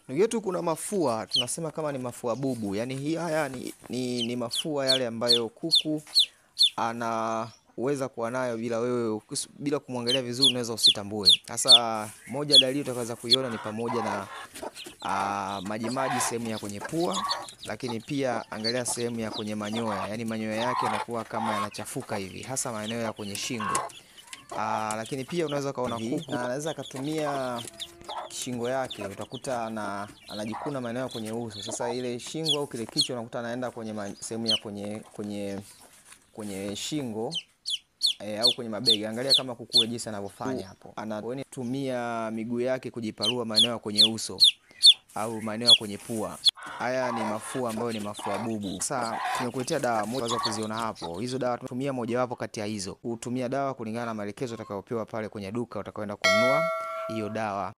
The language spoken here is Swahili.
Ndugu yetu, kuna mafua tunasema kama ni mafua bubu, yaani haya ni mafua yale ambayo kuku anaweza kuwa nayo bila wewe, bila kumwangalia vizuri unaweza usitambue. Sasa moja dalili utakaweza kuiona ni pamoja na majimaji sehemu ya kwenye pua, lakini pia angalia sehemu ya kwenye manyoya, yaani manyoya yake yanakuwa kama yanachafuka hivi, hasa maeneo ya kwenye shingo. Lakini pia unaweza kaona kuku anaweza akatumia shingo yake, utakuta anajikuna maeneo kwenye uso. Sasa ile shingo au kile kichwa unakuta anaenda kwenye sehemu ya kwenye shingo au kwenye mabega. Angalia kama kuku jinsi anavyofanya hapo. Anatumia miguu yake kujiparua maeneo kwenye uso au maeneo kwenye pua. Haya ni mafua ambayo ni mafua bubu. Sasa tumekuletea dawa moja unaweza kuziona hapo. Hizo dawa tunatumia mojawapo kati ya hizo. Utumia dawa kulingana na maelekezo utakayopewa pale kwenye duka utakayoenda kununua hiyo dawa.